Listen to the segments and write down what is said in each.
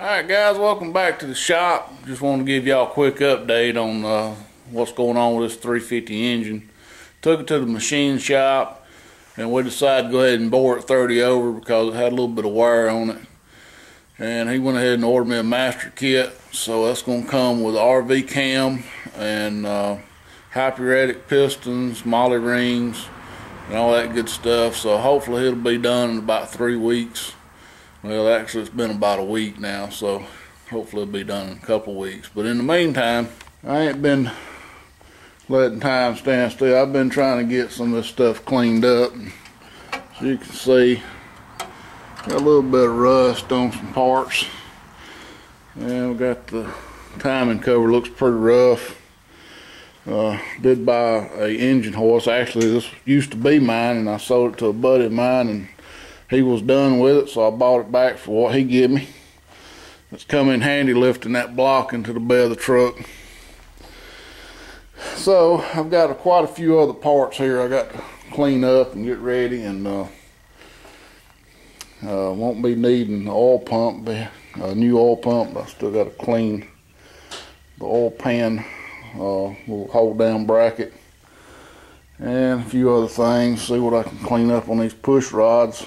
Alright guys, welcome back to the shop. Just want to give y'all a quick update on what's going on with this 350 engine. Took it to the machine shop and we decided to go ahead and bore it 30 over because it had a little bit of wear on it. And he went ahead and ordered me a master kit, so that's going to come with RV cam and hyperretic pistons, molly rings, and all that good stuff. So hopefully it'll be done in about 3 weeks. Well, actually it's been about a week now, so hopefully it'll be done in a couple weeks. But in the meantime, I ain't been letting time stand still. I've been trying to get some of this stuff cleaned up. As you can see, got a little bit of rust on some parts. And we got the timing cover, looks pretty rough. Did buy a engine horse. Actually, this used to be mine, and I sold it to a buddy of mine, and he was done with it, so I bought it back for what he gave me. It's come in handy lifting that block into the bed of the truck. So I've got quite a few other parts here I got to clean up and get ready, and won't be needing the oil pump, a new oil pump. I still got to clean the oil pan, little hold down bracket, and a few other things. See what I can clean up on these push rods.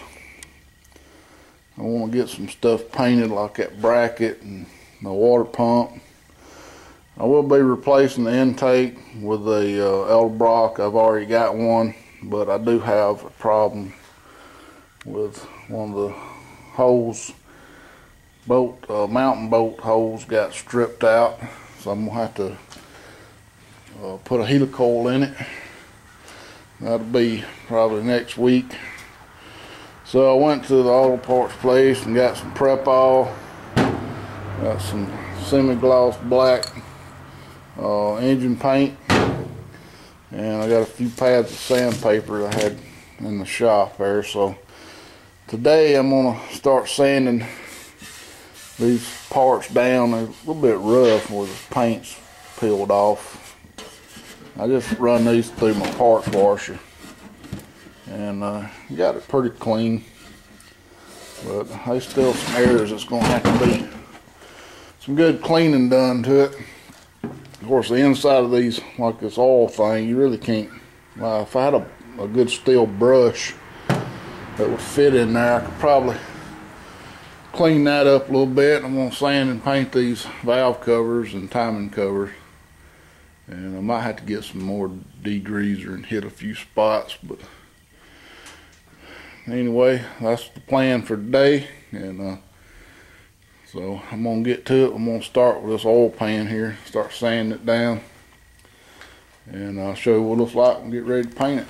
I want to get some stuff painted, like that bracket and the water pump. I will be replacing the intake with the Edelbrock. I've already got one, but I do have a problem with one of the holes. Mountain bolt holes got stripped out, so I'm gonna have to put a helicoil in it. That'll be probably next week. So I went to the auto parts place and got some Prep-All, got some semi-gloss black engine paint, and I got a few pads of sandpaper I had in the shop there. So today I'm gonna start sanding these parts down. They're a little bit rough where the paint's peeled off. I just run these through my parts washer, and got it pretty clean, but there's still some areas that's going to have to be some good cleaning done to it. Of course, the inside of these, like this oil thing, you really can't. If I had a good steel brush that would fit in there, I could probably clean that up a little bit. I'm going to sand and paint these valve covers and timing covers. And I might have to get some more degreaser and hit a few spots, but anyway, that's the plan for today. And so I'm gonna get to it. I'm gonna start with this oil pan here, start sanding it down, and I'll show you what it looks like and get ready to paint it.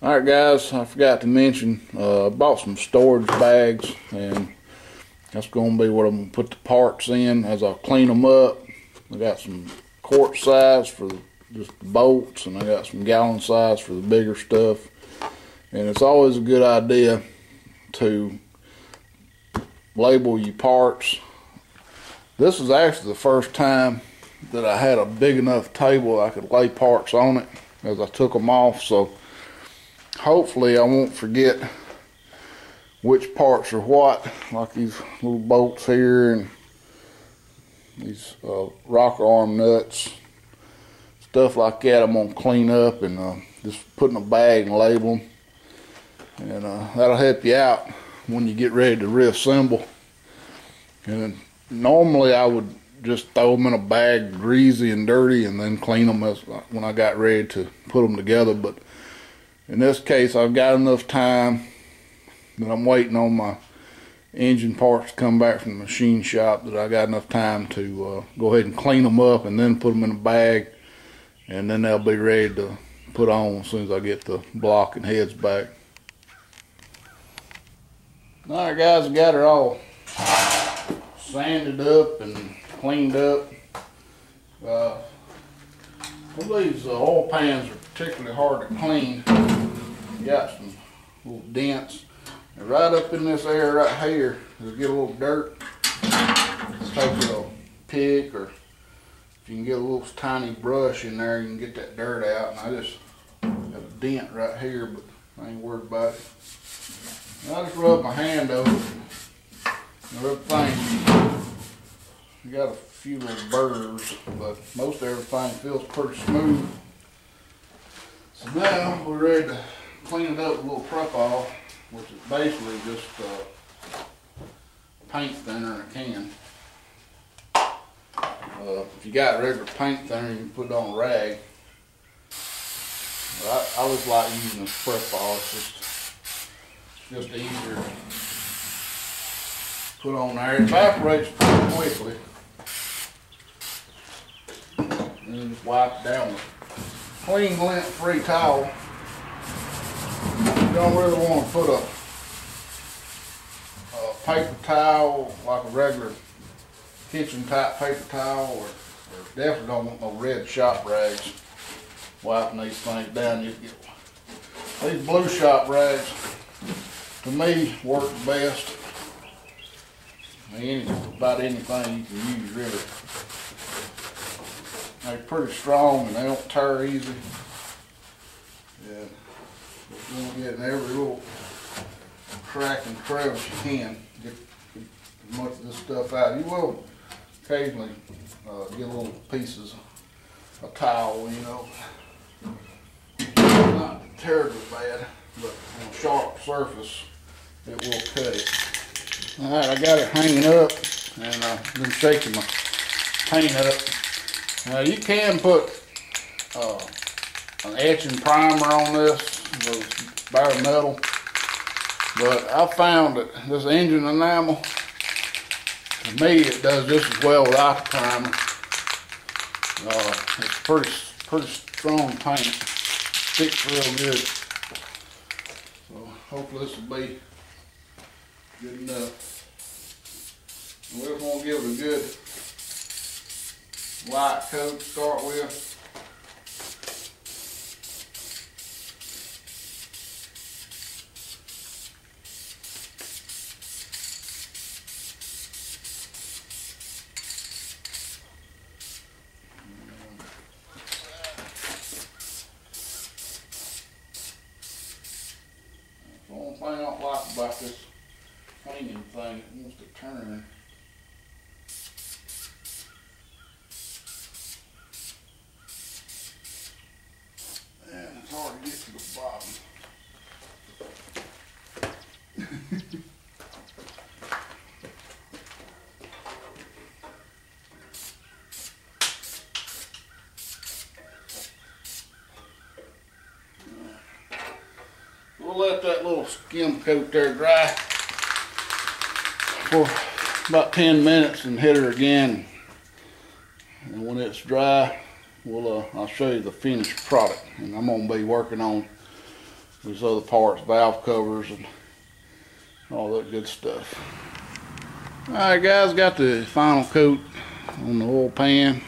Alright guys, I forgot to mention, I bought some storage bags, and that's gonna be what I'm gonna put the parts in as I clean them up. I got some quart size for just the bolts, and I got some gallon size for the bigger stuff. And it's always a good idea to label your parts. This is actually the first time that I had a big enough table I could lay parts on it as I took them off, so hopefully I won't forget which parts are what, like these little bolts here and these rocker arm nuts, stuff like that. I'm gonna clean up and just put in a bag and label them, and that'll help you out when you get ready to reassemble. And normally I would just throw them in a bag, greasy and dirty, and then clean them when I got ready to put them together. But in this case, I've got enough time that I'm waiting on my engine parts to come back from the machine shop, that I got enough time to go ahead and clean them up and then put them in a bag, and then they'll be ready to put on as soon as I get the block and heads back. Alright guys, I got it all sanded up and cleaned up. These oil pans are particularly hard to clean. You got some little dents. And right up in this area right here, you'll get a little dirt. Just take a pick, or if you can get a little tiny brush in there, you can get that dirt out. And I just have a dent right here, but I ain't worried about it. And I just rub my hand over it, and everything You got a few little burrs, but most everything feels pretty smooth. So now we're ready to clean it up with a little Prep-All, which is basically just paint thinner in a can. If you got regular paint thinner, you can put it on a rag. But I always like using this Prep-All. It's just easier to put on there. It evaporates pretty quickly. And then just wipe it down with a clean, lint-free towel. You don't really want to put a paper towel, like a regular kitchen type paper towel, or definitely don't want no red shop rags wiping these things down. You get these blue shop rags, to me, work best. About anything you can use, really. They're pretty strong and they don't tear easy. Yeah, you want to get in every little crack and crevice you can. Get as much of this stuff out. You will occasionally get little pieces of towel, you know. Not terribly bad, but on a sharp surface, it will cut it. All right, I got it hanging up, and I've been shaking my paint up. Now you can put an etching primer on this, bare metal, but I found that this engine enamel, to me, it does just as well without the primer. It's pretty strong paint, sticks real good. So hopefully this will be good enough. We just want to give it a good light coat to start with. The only thing I don't like about this cleaning thing, it wants to turn. And it's hard to get to the bottom. We'll let that little skim coat there dry for about 10 minutes and hit her again. And when it's dry, I'll show you the finished product. And I'm going to be working on these other parts, valve covers and all that good stuff. Alright guys, got the final coat on the oil pan.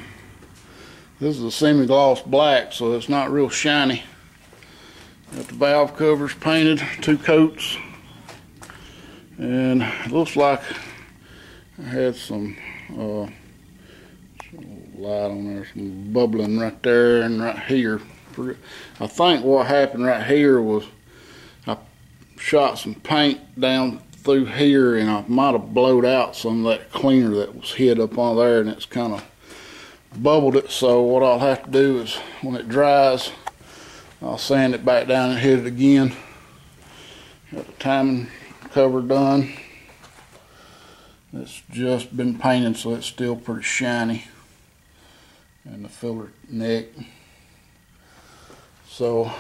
This is a semi-gloss black, so it's not real shiny. Got the valve covers painted, 2 coats. And it looks like I had some light on there, some bubbling right there and right here. I think what happened right here was I shot some paint down through here and I might have blowed out some of that cleaner that was hid up on there, and it's kind of bubbled it. So what I'll have to do is when it dries, I'll sand it back down and hit it again. Got the timing cover done. It's just been painted, so it's still pretty shiny. And the filler neck. So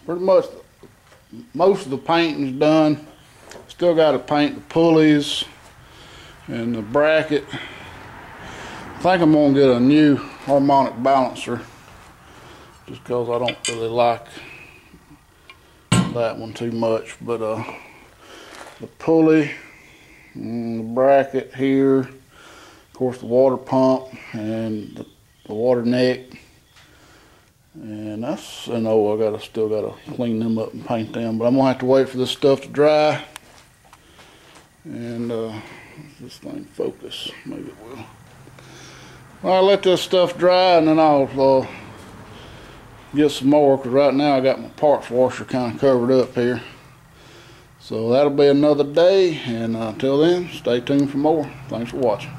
pretty much most of the painting's done. Still got to paint the pulleys and the bracket. I think I'm gonna get a new harmonic balancer, just because I don't really like that one too much. But the pulley and the bracket here, of course the water pump and the water neck, and that's, and oh, I still gotta clean them up and paint them. But I'm gonna have to wait for this stuff to dry. And this thing focus, maybe it will. I'll let this stuff dry, and then I'll get some more, because right now I got my parts washer kind of covered up here. So that'll be another day, and until then, stay tuned for more. Thanks for watching.